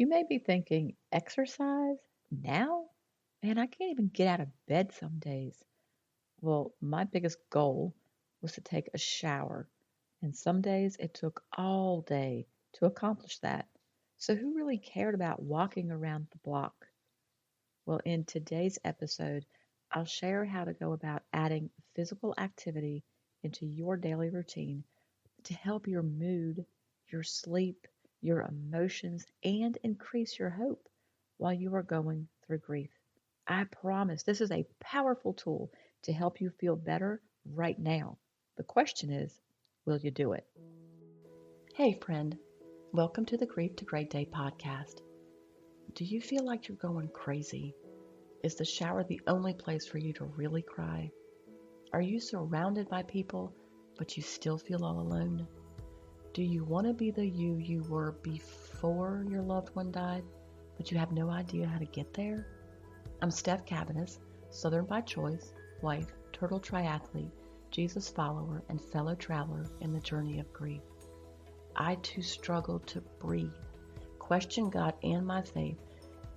You may be thinking, exercise? Now? Man, I can't even get out of bed some days. Well, my biggest goal was to take a shower, and some days it took all day to accomplish that. So, who really cared about walking around the block? Well, in today's episode, I'll share how to go about adding physical activity into your daily routine to help your mood, your sleep, your emotions, and increase your hope while you are going through grief. I promise this is a powerful tool to help you feel better right now. The question is, will you do it? Hey, friend. Welcome to the Grief to Great Day podcast. Do you feel like you're going crazy? Is the shower the only place for you to really cry? Are you surrounded by people, but you still feel all alone? Do you want to be the you were before your loved one died, but you have no idea how to get there? I'm Steph Cabanis, Southern by choice, wife, turtle triathlete, Jesus follower, and fellow traveler in the journey of grief. I too struggled to breathe, questioned God and my faith,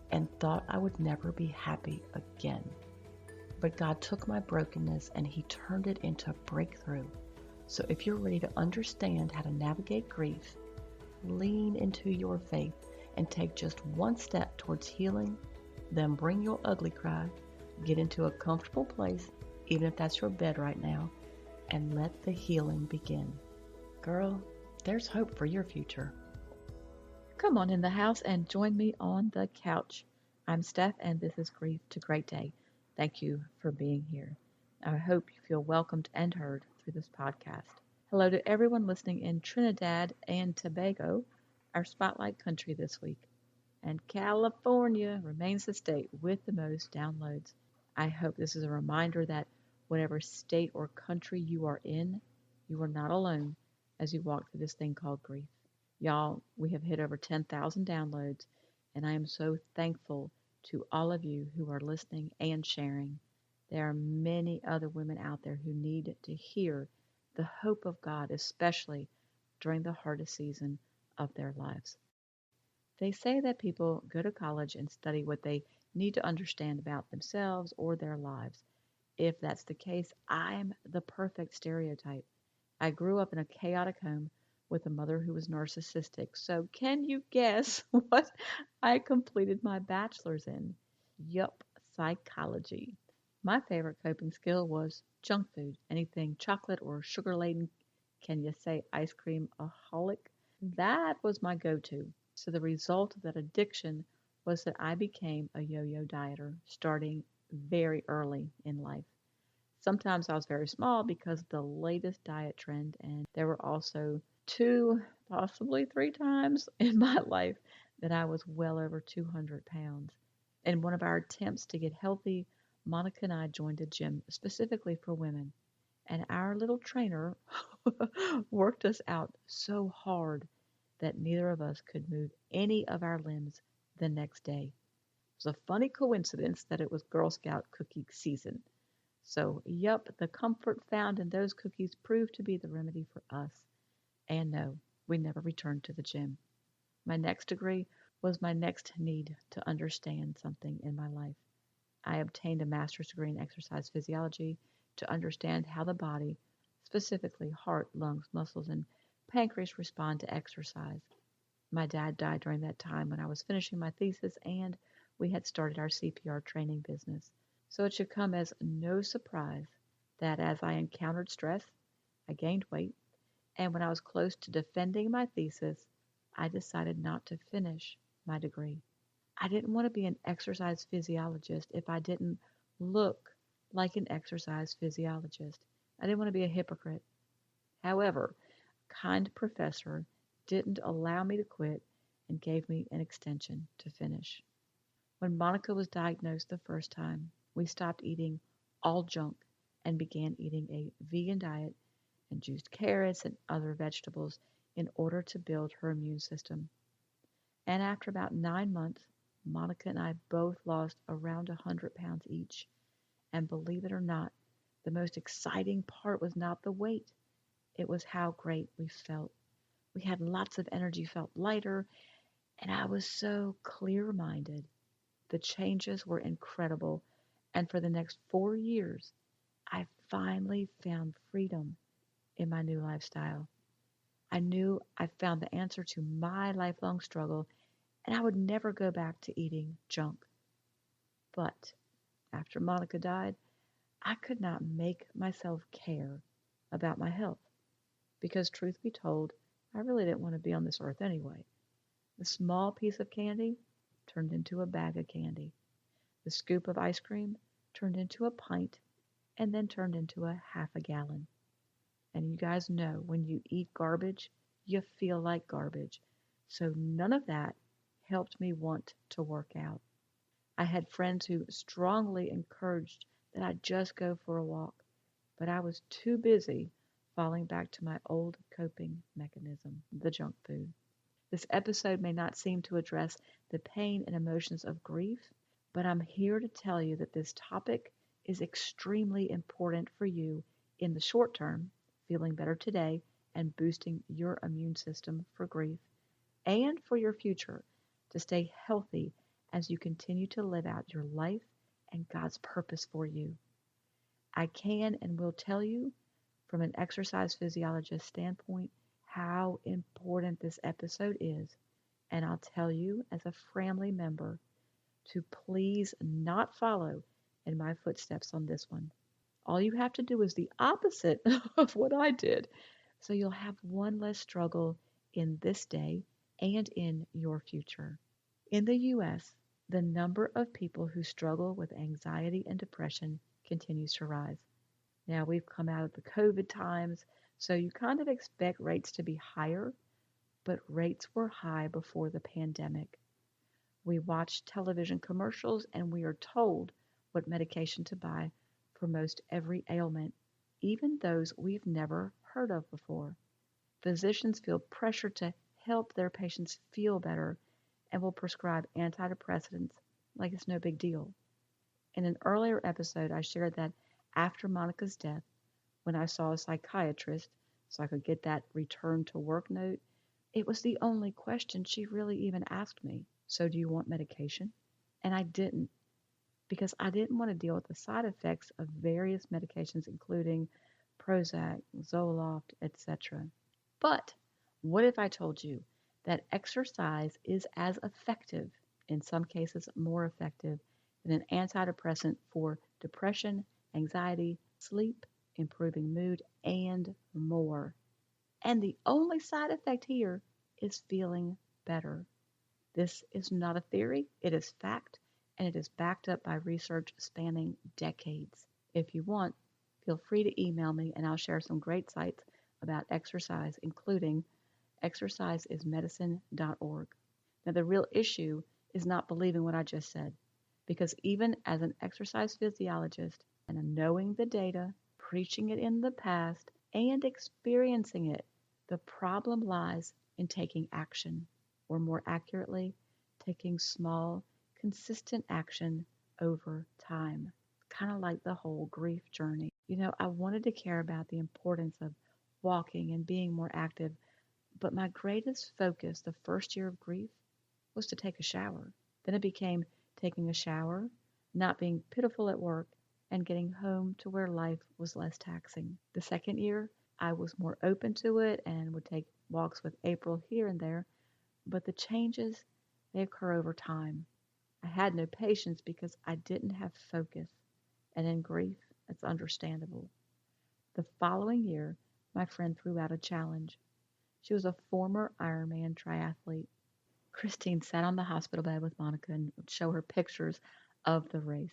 and thought I would never be happy again. But God took my brokenness and He turned it into a breakthrough. So if you're ready to understand how to navigate grief, lean into your faith and take just one step towards healing, then bring your ugly cry, get into a comfortable place, even if that's your bed right now, and let the healing begin. Girl, there's hope for your future. Come on in the house and join me on the couch. I'm Steph, and this is Grief to Great Day. Thank you for being here. I hope you feel welcomed and heard through this podcast. Hello to everyone listening in Trinidad and Tobago, our spotlight country this week. And California remains the state with the most downloads. I hope this is a reminder that whatever state or country you are in, you are not alone as you walk through this thing called grief. Y'all, we have hit over 10,000 downloads, and I am so thankful to all of you who are listening and sharing. There are many other women out there who need to hear the hope of God, especially during the hardest season of their lives. They say that people go to college and study what they need to understand about themselves or their lives. If that's the case, I'm the perfect stereotype. I grew up in a chaotic home with a mother who was narcissistic. So, can you guess what I completed my bachelor's in? Yup, psychology. My favorite coping skill was junk food, anything chocolate or sugar laden. Can you say ice cream aholic? That was my go to. So, the result of that addiction was that I became a yo yo dieter starting very early in life. Sometimes I was very small because of the latest diet trend, and there were also two, possibly three times in my life that I was well over 200 pounds. In one of our attempts to get healthy, Monica and I joined a gym specifically for women, and our little trainer worked us out so hard that neither of us could move any of our limbs the next day. It was a funny coincidence that it was Girl Scout cookie season. So, yup, the comfort found in those cookies proved to be the remedy for us. And no, we never returned to the gym. My next degree was my next need to understand something in my life. I obtained a master's degree in exercise physiology to understand how the body, specifically heart, lungs, muscles, and pancreas, respond to exercise. My dad died during that time when I was finishing my thesis, and we had started our CPR training business. So it should come as no surprise that as I encountered stress, I gained weight, and when I was close to defending my thesis, I decided not to finish my degree. I didn't want to be an exercise physiologist if I didn't look like an exercise physiologist. I didn't want to be a hypocrite. However, a kind professor didn't allow me to quit and gave me an extension to finish. When Monica was diagnosed the first time, we stopped eating all junk and began eating a vegan diet and juiced carrots and other vegetables in order to build her immune system. And after about 9 months, Monica and I both lost around 100 pounds each. And believe it or not, the most exciting part was not the weight, it was how great we felt. We had lots of energy, felt lighter, And I was so clear minded. The changes were incredible. And for the next 4 years, I finally found freedom in my new lifestyle. I knew I found the answer to my lifelong struggle, and I would never go back to eating junk. But after Monica died, I could not make myself care about my health because, truth be told, I really didn't want to be on this earth anyway. The small piece of candy turned into a bag of candy. The scoop of ice cream turned into a pint and then turned into a half a gallon. And you guys know when you eat garbage, you feel like garbage. So none of that helped me want to work out. I had friends who strongly encouraged that I just go for a walk, but I was too busy falling back to my old coping mechanism, the junk food. This episode may not seem to address the pain and emotions of grief, but I'm here to tell you that this topic is extremely important for you in the short term, feeling better today and boosting your immune system for grief, and for your future to stay healthy as you continue to live out your life and God's purpose for you. I can and will tell you from an exercise physiologist standpoint how important this episode is. And I'll tell you as a family member to please not follow in my footsteps on this one. All you have to do is the opposite of what I did. So you'll have one less struggle in this day and in your future. In the US, the number of people who struggle with anxiety and depression continues to rise. Now we've come out of the COVID times, so you kind of expect rates to be higher, but rates were high before the pandemic. We watch television commercials and we are told what medication to buy for most every ailment, even those we've never heard of before. Physicians feel pressure to help their patients feel better and will prescribe antidepressants like it's no big deal. In an earlier episode, I shared that after Monica's death, when I saw a psychiatrist so I could get that return to work note, it was the only question she really even asked me. So, do you want medication? And I didn't because I didn't want to deal with the side effects of various medications, including Prozac, Zoloft, etc. But what if I told you that exercise is as effective, in some cases more effective, than an antidepressant for depression, anxiety, sleep, improving mood, and more? And the only side effect here is feeling better. This is not a theory, it is fact, and it is backed up by research spanning decades. If you want, feel free to email me and I'll share some great sites about exercise, including exerciseismedicine.org. Now, the real issue is not believing what I just said, because even as an exercise physiologist and knowing the data, preaching it in the past, and experiencing it, the problem lies in taking action, or more accurately, taking small, consistent action over time. Kind of like the whole grief journey. I wanted to care about the importance of walking and being more active, but my greatest focus the first year of grief was to take a shower. Then it became taking a shower, not being pitiful at work, and getting home to where life was less taxing. The second year, I was more open to it and would take walks with April here and there, but the changes, they occur over time. I had no patience because I didn't have focus, and in grief, it's understandable. The following year, my friend threw out a challenge. She was a former Ironman triathlete. Christine sat on the hospital bed with Monica and would show her pictures of the race.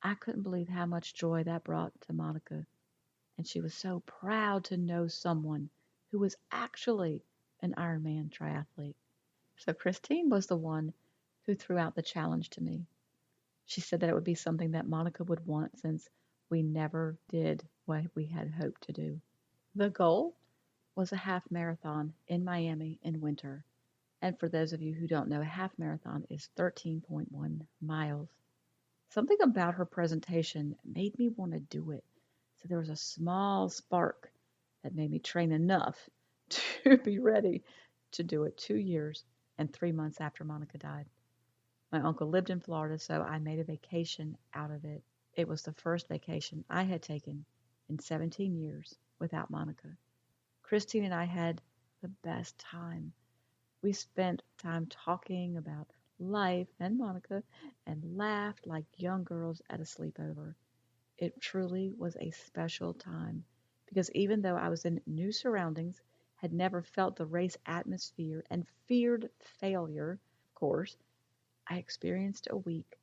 I couldn't believe how much joy that brought to Monica, and she was so proud to know someone who was actually an Ironman triathlete. So Christine was the one who threw out the challenge to me. She said that it would be something that Monica would want since we never did what we had hoped to do. The goal was a half marathon in Miami in winter. And for those of you who don't know, a half marathon is 13.1 miles. Something about her presentation made me want to do it. So there was a small spark that made me train enough to be ready to do it 2 years. and 3 months after Monica died. My uncle lived in Florida, so I made a vacation out of it. It was the first vacation I had taken in 17 years without Monica. Christine and I had the best time. We spent time talking about life and Monica and laughed like young girls at a sleepover. It truly was a special time because even though I was in new surroundings, had never felt the race atmosphere, and feared failure, of course, I experienced a week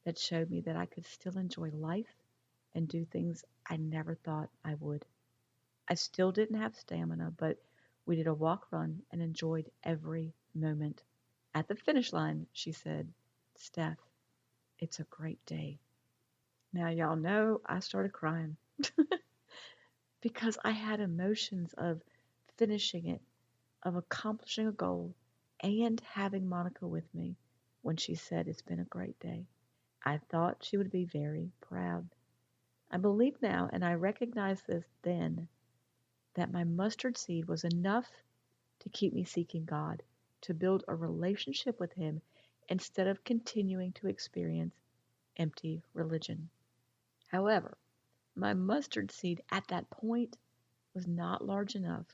that showed me that I could still enjoy life and do things I never thought I would. I still didn't have stamina, but we did a walk run and enjoyed every moment. At the finish line, she said, "Steph, it's a great day." Now, y'all know I started crying because I had emotions of finishing it, of accomplishing a goal, and having Monica with me when she said it's been a great day. I thought she would be very proud. I believe now, and I recognized this then, that my mustard seed was enough to keep me seeking God, to build a relationship with Him instead of continuing to experience empty religion. However, my mustard seed at that point was not large enough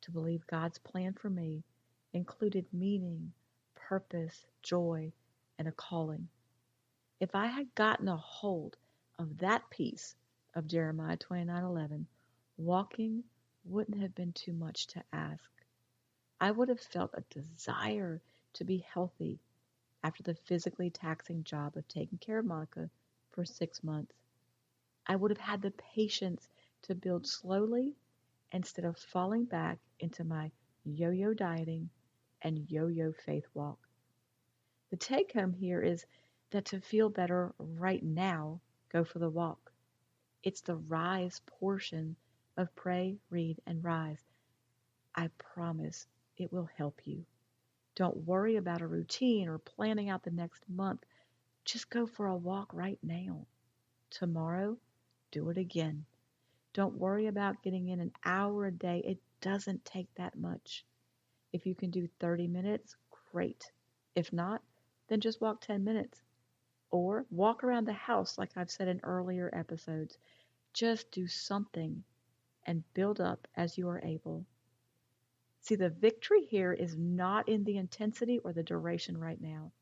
to believe God's plan for me included meaning, purpose, joy, and a calling. If I had gotten a hold of that piece of Jeremiah 29:11, walking wouldn't have been too much to ask. I would have felt a desire to be healthy after the physically taxing job of taking care of Monica for 6 months. I would have had the patience to build slowly instead of falling back into my yo yo dieting and yo yo faith walk. The take home here is that to feel better right now, go for the walk. It's the rise portion of pray, read, and rise. I promise it will help you. Don't worry about a routine or planning out the next month. Just go for a walk right now. Tomorrow, do it again. Don't worry about getting in an hour a day. It doesn't take that much. If you can do 30 minutes, great. If not, then just walk 10 minutes. Or walk around the house, like I've said in earlier episodes. Just do something and build up as you are able. See, the victory here is not in the intensity or the duration right now.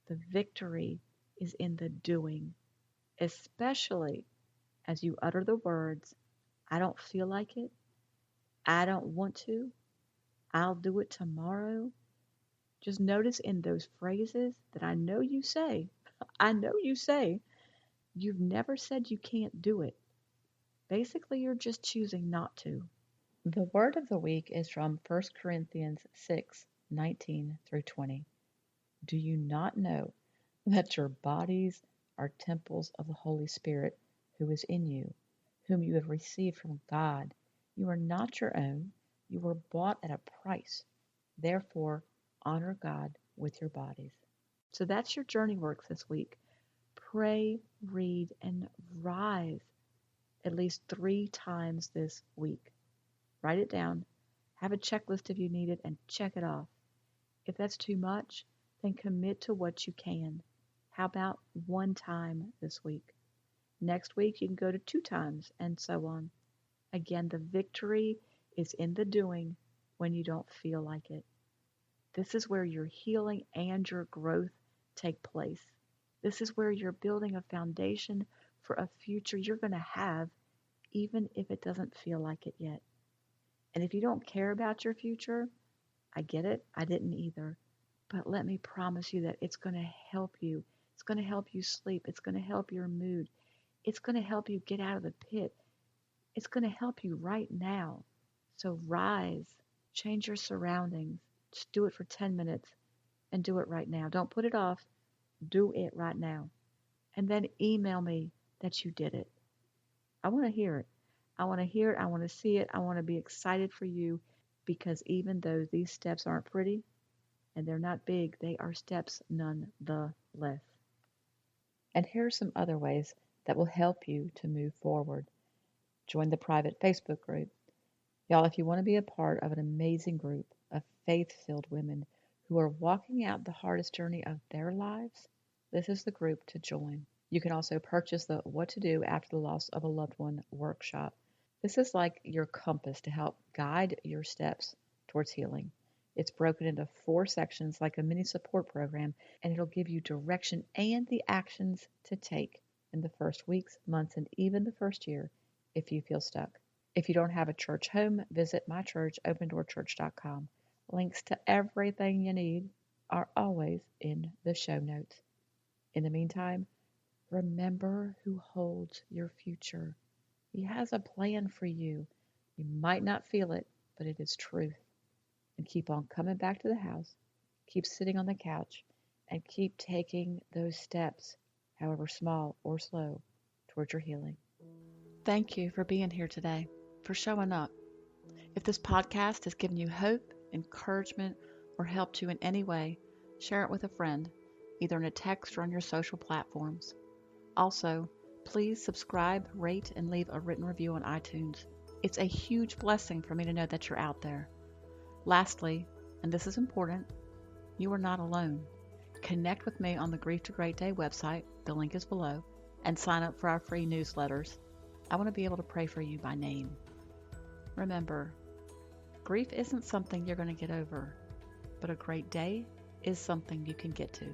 The victory is in the doing, especially as you utter the words, "I don't feel like it. I don't want to. I'll do it tomorrow." Just notice in those phrases that I know you say, I know you say, you've never said you can't do it. Basically, you're just choosing not to. The word of the week is from 1 Corinthians 6:19 through 20. Do you not know that your bodies are temples of the Holy Spirit who is in you, whom you have received from God? You are not your own, you were bought at a price. Therefore, honor God with your bodies. So that's your journey work this week. Pray, read, and rise at least 3 times this week. Write it down, have a checklist if you need it, and check it off. If that's too much, then commit to what you can. How about 1 time this week? Next week, you can go to 2 times, and so on. Again, the victory is in the doing when you don't feel like it. This is where your healing and your growth take place. This is where you're building a foundation for a future you're going to have, even if it doesn't feel like it yet. And if you don't care about your future, I get it. I didn't either. But let me promise you that it's going to help you. It's going to help you sleep. It's going to help your mood. It's going to help you get out of the pit. It's going to help you right now. So rise, change your surroundings. Just do it for 10 minutes and do it right now. Don't put it off. Do it right now. And then email me that you did it. I want to hear it. I want to hear it. I want to see it. I want to be excited for you because even though these steps aren't pretty and they're not big, they are steps nonetheless. And here are some other ways that will help you to move forward. Join the private Facebook group. Y'all, if you want to be a part of an amazing group of faith filled women who are walking out the hardest journey of their lives, this is the group to join. You can also purchase the What to Do After the Loss of a Loved One workshop. This is like your compass to help guide your steps towards healing. It's broken into 4 sections like a mini support program, and it'll give you direction and the actions to take in the first weeks, months, and even the first year if you feel stuck. If you don't have a church home, visit my church, opendoorchurch.com. Links to everything you need are always in the show notes. In the meantime, remember who holds your future. He has a plan for you. You might not feel it, but it is truth. And keep on coming back to the house, keep sitting on the couch, and keep taking those steps, however small or slow, towards your healing. Thank you for being here today, for showing up. If this podcast has given you hope, encouragement, or helped you in any way, share it with a friend, either in a text or on your social platforms. Also, please subscribe, rate, and leave a written review on iTunes. It's a huge blessing for me to know that you're out there. Lastly, and this is important, you are not alone. Connect with me on the Grief to Great Day website, the link is below, and sign up for our free newsletters. I want to be able to pray for you by name. Remember, grief isn't something you're going to get over, but a great day is something you can get to.